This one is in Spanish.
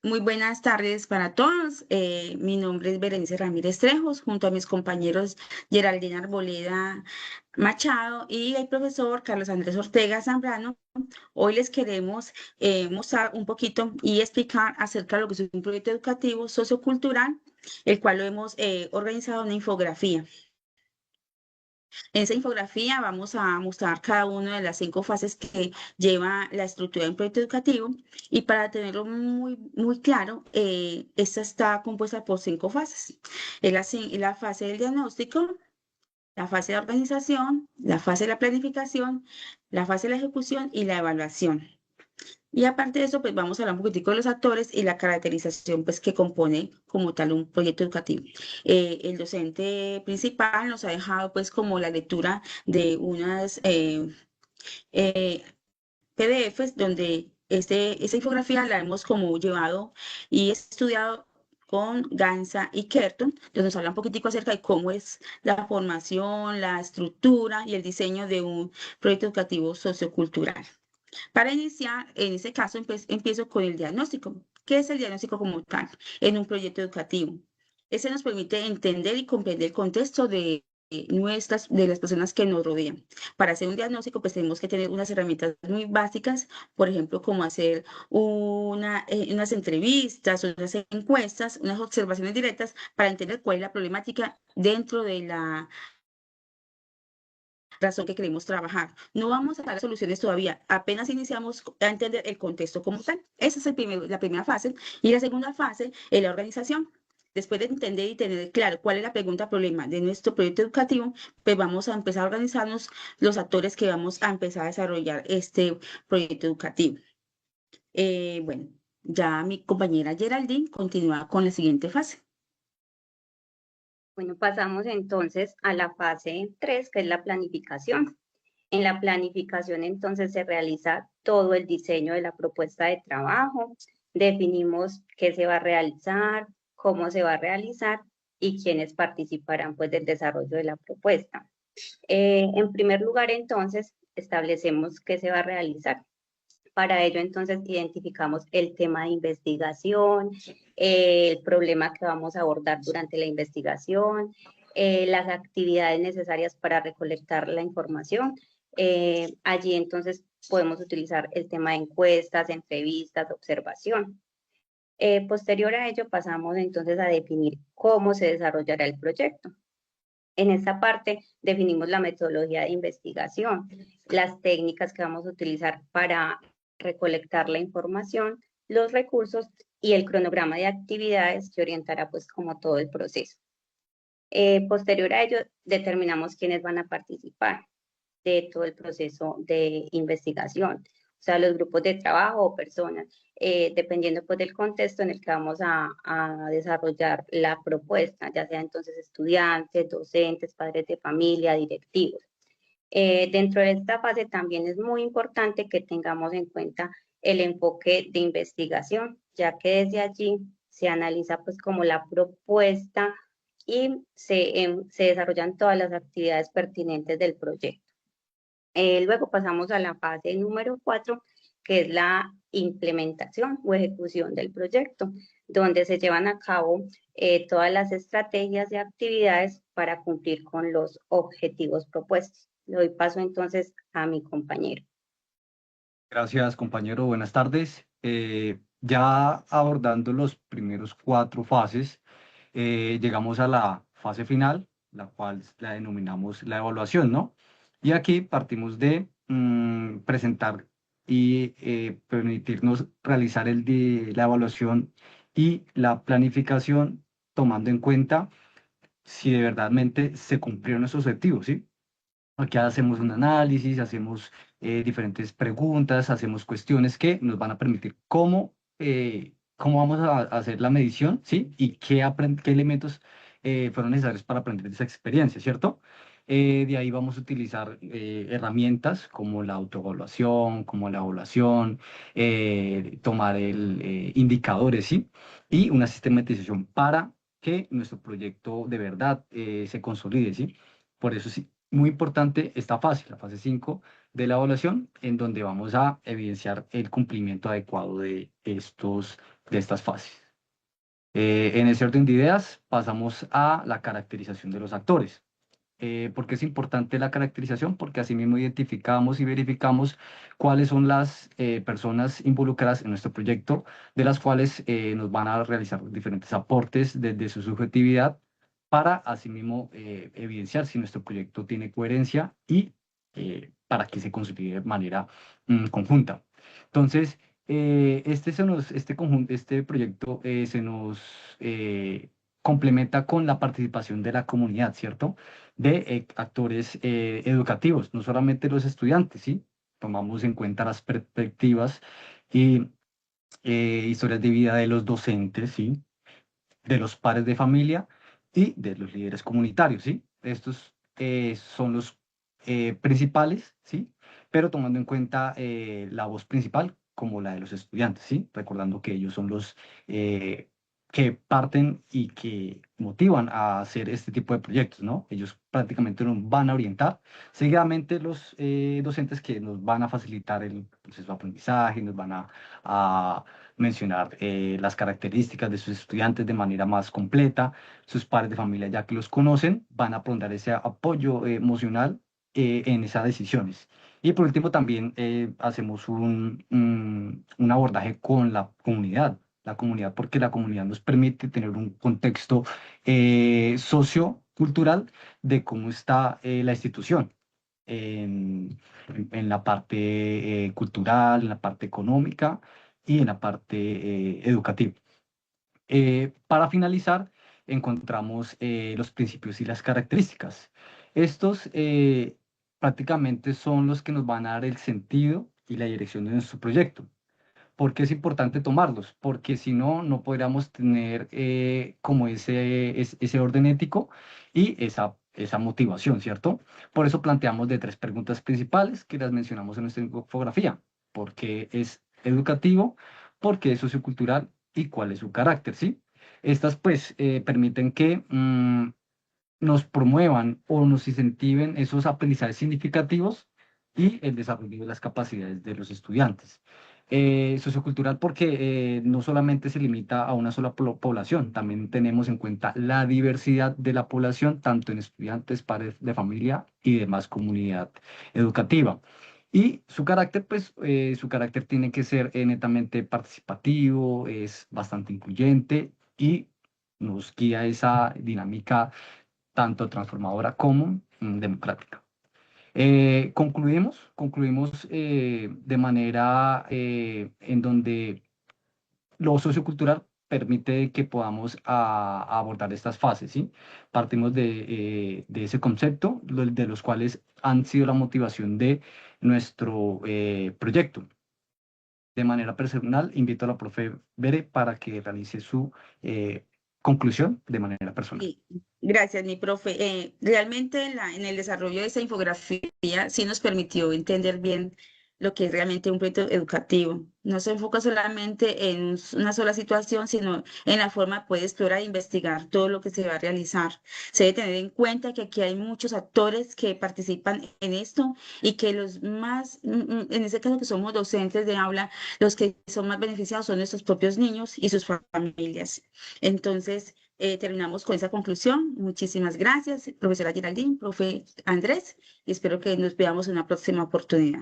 Muy buenas tardes para todos. Mi nombre es Berenice Ramírez Trejos, junto a mis compañeros Geraldine Arboleda Machado y el profesor Carlos Andrés Ortega Zambrano. Hoy les queremos mostrar un poquito y explicar acerca de lo que es un proyecto educativo sociocultural, el cual lo hemos organizado en una infografía. En esa infografía vamos a mostrar cada una de las 5 fases que lleva la estructura de un proyecto educativo y para tenerlo muy claro, esta está compuesta por 5 fases. Es la fase del diagnóstico, la fase de organización, la fase de la planificación, la fase de la ejecución y la evaluación. Y aparte de eso, pues vamos a hablar un poquitico de los actores y la caracterización pues, que compone como tal un proyecto educativo. El docente principal nos ha dejado pues como la lectura de unas eh, PDFs donde esa infografía la hemos como llevado y estudiado con Gansa y Kerton, donde nos habla un poquitico acerca de cómo es la formación, la estructura y el diseño de un proyecto educativo sociocultural. Para iniciar, en este caso, empiezo con el diagnóstico. ¿Qué es el diagnóstico como tal en un proyecto educativo? Ese nos permite entender y comprender el contexto de las personas que nos rodean. Para hacer un diagnóstico, pues tenemos que tener unas herramientas muy básicas, por ejemplo, como hacer unas entrevistas, unas encuestas, unas observaciones directas para entender cuál es la problemática dentro de la razón que queremos trabajar. No vamos a dar soluciones todavía, apenas iniciamos a entender el contexto como tal. Esa es la primera fase. Y la segunda fase es la organización. Después de entender y tener claro cuál es la pregunta problema de nuestro proyecto educativo, pues vamos a empezar a organizarnos los actores que vamos a empezar a desarrollar este proyecto educativo. Bueno, ya mi compañera Geraldine continúa con la siguiente fase. Bueno, pasamos entonces a la fase 3, que es la planificación. En la planificación entonces se realiza todo el diseño de la propuesta de trabajo, definimos qué se va a realizar, cómo se va a realizar y quiénes participarán pues del desarrollo de la propuesta. En primer lugar entonces establecemos qué se va a realizar. Para ello, entonces, identificamos el tema de investigación, el problema que vamos a abordar durante la investigación, las actividades necesarias para recolectar la información. Allí, entonces, podemos utilizar el tema de encuestas, entrevistas, observación. Posterior a ello, pasamos entonces a definir cómo se desarrollará el proyecto. En esta parte definimos la metodología de investigación, las técnicas que vamos a utilizar para recolectar la información, los recursos y el cronograma de actividades que orientará pues como todo el proceso. Posterior a ello, determinamos quiénes van a participar de todo el proceso de investigación, o sea, los grupos de trabajo o personas, dependiendo pues del contexto en el que vamos a desarrollar la propuesta, ya sea entonces estudiantes, docentes, padres de familia, directivos. Dentro de esta fase también es muy importante que tengamos en cuenta el enfoque de investigación, ya que desde allí se analiza pues como la propuesta y se desarrollan todas las actividades pertinentes del proyecto. Luego pasamos a la fase número 4, que es la implementación o ejecución del proyecto, donde se llevan a cabo todas las estrategias y actividades para cumplir con los objetivos propuestos. Le doy paso entonces a mi compañero. Gracias, compañero. Buenas tardes. Ya abordando los primeros 4 fases, llegamos a la fase final, la cual la denominamos la evaluación, ¿no? Y aquí partimos de presentar y permitirnos realizar la evaluación y la planificación, tomando en cuenta si de verdadmente se cumplieron esos objetivos, ¿sí? Aquí hacemos un análisis, hacemos diferentes preguntas, hacemos cuestiones que nos van a permitir cómo vamos a hacer la medición, ¿sí? Y qué elementos fueron necesarios para aprender de esa experiencia, ¿cierto? De ahí vamos a utilizar herramientas como la autoevaluación, como la evaluación, tomar indicadores, ¿sí? Y una sistematización para que nuestro proyecto de verdad se consolide, ¿sí? Por eso sí, muy importante esta fase, la fase 5 de la evaluación, en donde vamos a evidenciar el cumplimiento adecuado de estos de estas fases. En ese orden de ideas, pasamos a la caracterización de los actores. ¿Por qué es importante la caracterización? Porque asimismo identificamos y verificamos cuáles son las personas involucradas en nuestro proyecto, de las cuales nos van a realizar diferentes aportes desde su subjetividad para asimismo evidenciar si nuestro proyecto tiene coherencia y para que se consolide de manera conjunta. Entonces, este proyecto se nos complementa con la participación de la comunidad, ¿cierto? De actores educativos, no solamente los estudiantes, ¿sí? Tomamos en cuenta las perspectivas y historias de vida de los docentes, ¿sí? De los padres de familia y de los líderes comunitarios, ¿sí? Estos son los principales, ¿sí? Pero tomando en cuenta la voz principal como la de los estudiantes, ¿sí? Recordando que ellos son los que parten y que motivan a hacer este tipo de proyectos, ¿no? Ellos prácticamente nos van a orientar. Seguidamente los docentes que nos van a facilitar el proceso de aprendizaje, nos van a mencionar las características de sus estudiantes de manera más completa. Sus padres de familia, ya que los conocen, van a brindar ese apoyo emocional en esas decisiones. Y por último, también hacemos un abordaje con la comunidad, porque la comunidad nos permite tener un contexto sociocultural de cómo está la institución. En la parte cultural, en la parte económica y en la parte educativa. Para finalizar, encontramos los principios y las características. Estos prácticamente son los que nos van a dar el sentido y la dirección de nuestro proyecto. ¿Por qué es importante tomarlos? Porque si no, no podríamos tener como ese orden ético y esa motivación, ¿cierto? Por eso planteamos de 3 preguntas principales que las mencionamos en nuestra infografía. ¿Por qué es educativo? ¿Por qué es sociocultural? ¿Y cuál es su carácter? ¿Sí? Estas pues permiten que nos promuevan o nos incentiven esos aprendizajes significativos y el desarrollo de las capacidades de los estudiantes. Sociocultural porque no solamente se limita a una sola población, también tenemos en cuenta la diversidad de la población, tanto en estudiantes, padres de familia y demás comunidad educativa. Y su carácter, pues, su carácter tiene que ser netamente participativo, es bastante incluyente y nos guía esa dinámica tanto transformadora como democrática. Concluimos de manera en donde lo sociocultural permite que podamos abordar estas fases, ¿sí? Partimos de ese concepto, de los cuales han sido la motivación de nuestro proyecto. De manera personal, invito a la profe Bere para que realice su conclusión de manera personal. Sí, gracias, mi profe. Realmente en el desarrollo de esa infografía sí nos permitió entender bien lo que es realmente un proyecto educativo. No se enfoca solamente en una sola situación, sino en la forma de poder explorar e investigar todo lo que se va a realizar. Se debe tener en cuenta que aquí hay muchos actores que participan en esto y que los más, en este caso que somos docentes de aula, los que son más beneficiados son nuestros propios niños y sus familias. Entonces, terminamos con esa conclusión. Muchísimas gracias, profesora Geraldine, profe Andrés, y espero que nos veamos en una próxima oportunidad.